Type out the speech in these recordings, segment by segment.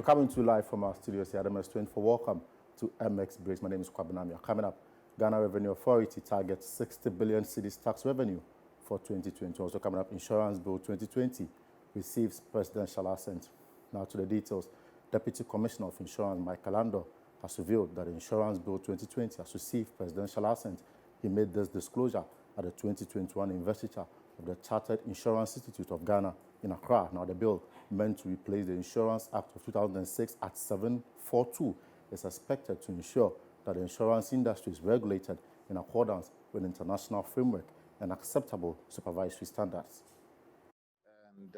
We're coming to you live from our studios here at MS24. Welcome to MX Breaks. My name is Kwabinamia. Coming up, Ghana Revenue Authority targets 60 billion cedis tax revenue for 2020. Also coming up, Insurance Bill 2020 receives presidential assent. Now to the details. Deputy Commissioner of Insurance, Mike Kalando, has revealed that the Insurance Bill 2020 has received presidential assent. He made this disclosure at the 2021 investiture of the Chartered Insurance Institute of Ghana in Accra. Now, the bill, meant to replace the Insurance Act of 2006 at 742, is expected to ensure that the insurance industry is regulated in accordance with international framework and acceptable supervisory standards. And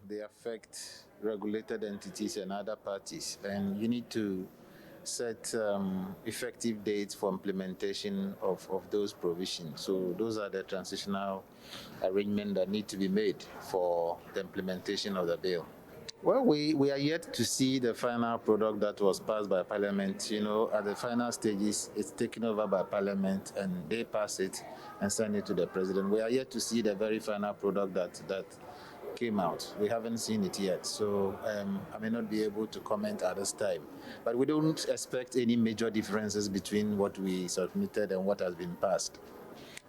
they affect regulated entities and other parties. And you need to set effective dates for implementation of those provisions. So those are the transitional arrangements that need to be made for the implementation of the bill. Well, we are yet to see the final product that was passed by Parliament. You know, at the final stages, it's taken over by Parliament and they pass it and send it to the President. We are yet to see the very final product that came out. We haven't seen it yet, so I may not be able to comment at this time. But we don't expect any major differences between what we submitted and what has been passed.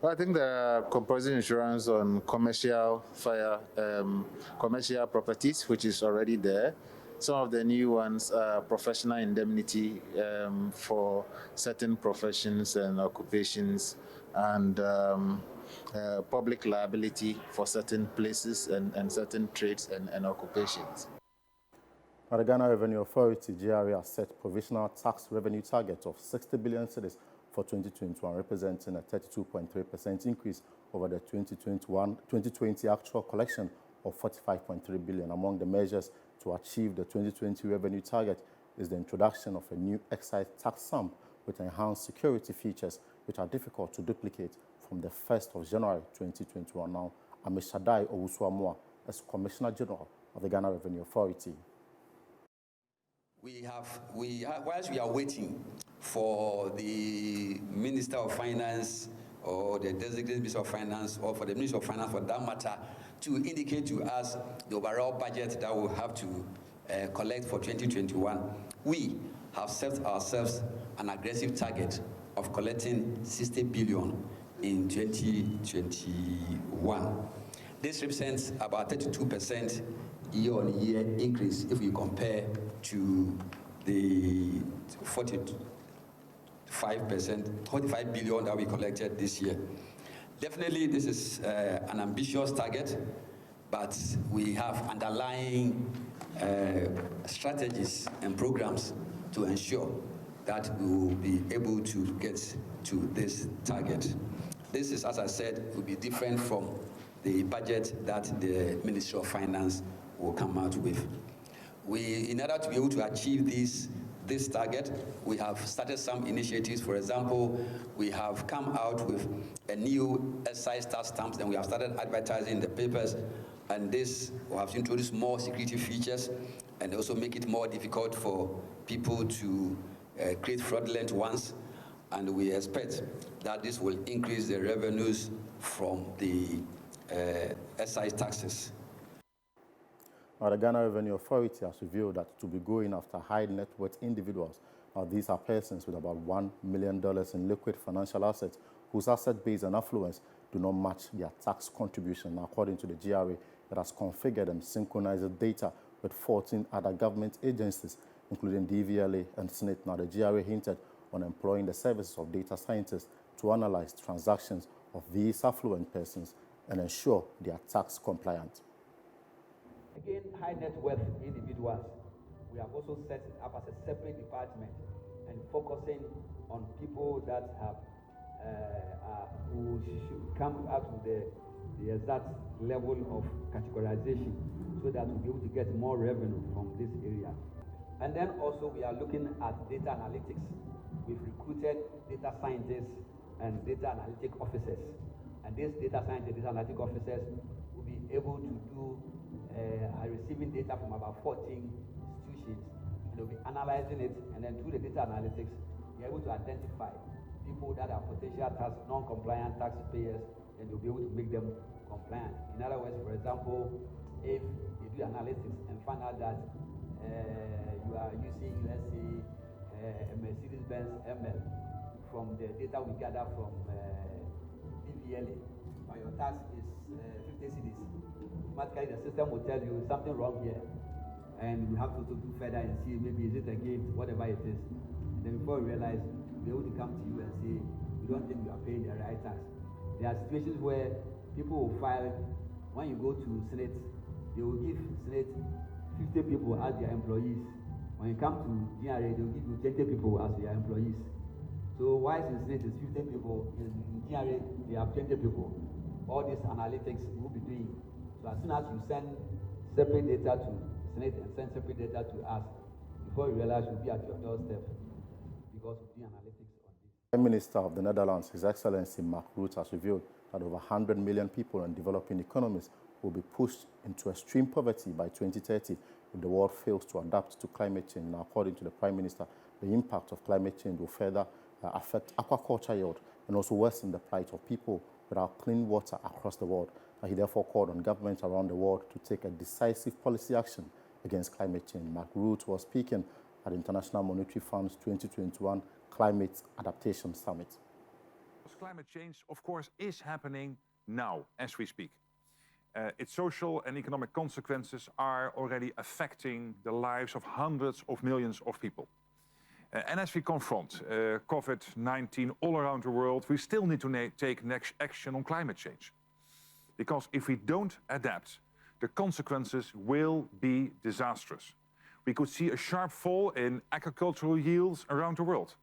Well, I think the compulsory insurance on commercial properties, which is already there. Some of the new ones are professional indemnity for certain professions and occupations, and public liability for certain places and certain trades and occupations. Now, the Ghana Revenue Authority, GRA, has set provisional tax revenue target of 60 billion cedis for 2021, representing a 32.3% increase over the 2020 actual collection of 45.3 billion. Among the measures to achieve the 2020 revenue target is the introduction of a new excise tax sum with enhanced security features, which are difficult to duplicate from the 1st of January 2021. Now, Amishadai Owusu-Amoah as Commissioner General of the Ghana Revenue Authority. Whilst we are waiting for the Minister of Finance or the designated Minister of Finance, or for the Minister of Finance for that matter, to indicate to us the overall budget that we'll have to collect for 2021, we have set ourselves an aggressive target of collecting 60 billion in 2021. This represents about 32% year-on-year increase if we compare to the 45 billion that we collected this year. Definitely, this is an ambitious target, but we have underlying strategies and programs to ensure that we will be able to get to this target. This is, as I said, will be different from the budget that the Ministry of Finance will come out with. In order to be able to achieve this target, we have started some initiatives. For example, we have come out with a new excise tax stamps, and we have started advertising in the papers, and this will have introduced more security features and also make it more difficult for people to create fraudulent ones. And we expect that this will increase the revenues from the excise taxes. Now, the Ghana Revenue Authority has revealed that to be going after high net worth individuals. Now, these are persons with about $1 million in liquid financial assets whose asset base and affluence do not match their tax contribution. Now, according to the GRA, it has configured and synchronized data with 14 other government agencies, including DVLA and SNIT. Now, the GRA hinted on employing the services of data scientists to analyze transactions of these affluent persons and ensure they are tax compliant. Again, high net worth individuals, we have also set it up as a separate department and focusing on people that have who should come out with the exact level of categorization so that we'll be able to get more revenue from this area. And then also we are looking at data analytics. We've recruited data scientists and data analytic officers. And these data scientists, data analytic officers will be able to do receiving data from about 14 institutions, and they'll be analyzing it, and then through the data analytics, they're able to identify people that are potential non-compliant taxpayers, and they'll be able to make them compliant. In other words, for example, if they do analytics and find out that you are using, let's say, a Mercedes-Benz ML from the data we gather from DVLA, but your tax is 50 cedis. Automatically, the system will tell you something wrong here, and we have to do further and see maybe is it a gift, whatever it is. And then before we realize, they will come to you and say, we don't think you are paying the right tax. There are situations where people will file, when you go to Senate, they will give Senate 50 people as their employees. When you come to GRA, they will give you 20 people as their employees. So whilst in Senate is 15 people, in GRA they have 20 people. All these analytics will be doing. So as soon as you send separate data to Senate and send separate data to us, before you realize you'll be at your doorstep because of the analytics on this. Prime Minister of the Netherlands, His Excellency Mark Rutte, has revealed that over 100 million people in developing economies will be pushed into extreme poverty by 2030 if the world fails to adapt to climate change. Now, according to the Prime Minister, the impact of climate change will further affect aquaculture yield and also worsen the plight of people without clean water across the world. And he therefore called on governments around the world to take a decisive policy action against climate change. Mark Rutte was speaking at the International Monetary Fund's 2021 Climate Adaptation Summit. Climate change, of course, is happening now as we speak. Its social and economic consequences are already affecting the lives of hundreds of millions of people. And as we confront COVID-19 all around the world, we still need to take next action on climate change. Because if we don't adapt, the consequences will be disastrous. We could see a sharp fall in agricultural yields around the world.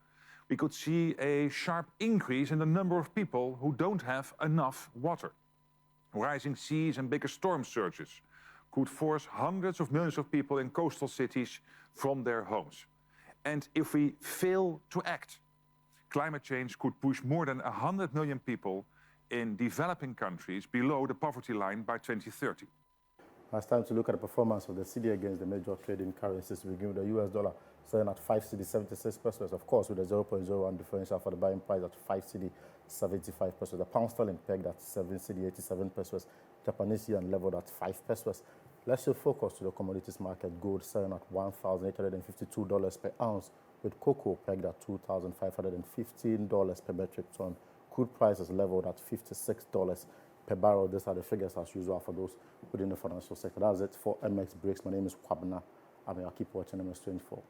We could see a sharp increase in the number of people who don't have enough water. Rising seas and bigger storm surges could force hundreds of millions of people in coastal cities from their homes. And if we fail to act, climate change could push more than 100 million people in developing countries below the poverty line by 2030. It's time to look at the performance of the cedi against the major trading currencies. We begin with the US dollar selling at 5 cedi 76 pesos, of course, with a 0.01 differential for the buying price at 5 cedi 75 pesos. The pound sterling pegged at 7 cedi 87 pesos. Japanese yen leveled at 5 pesos. Let's shift focus to the commodities market. Gold selling at $1,852 per ounce, with cocoa pegged at $2,515 per metric ton. Crude prices leveled at $56 per barrel. These are the figures as usual for those within the financial sector. That's it for MX Breaks. My name is Kwabena. I'll keep watching MS24.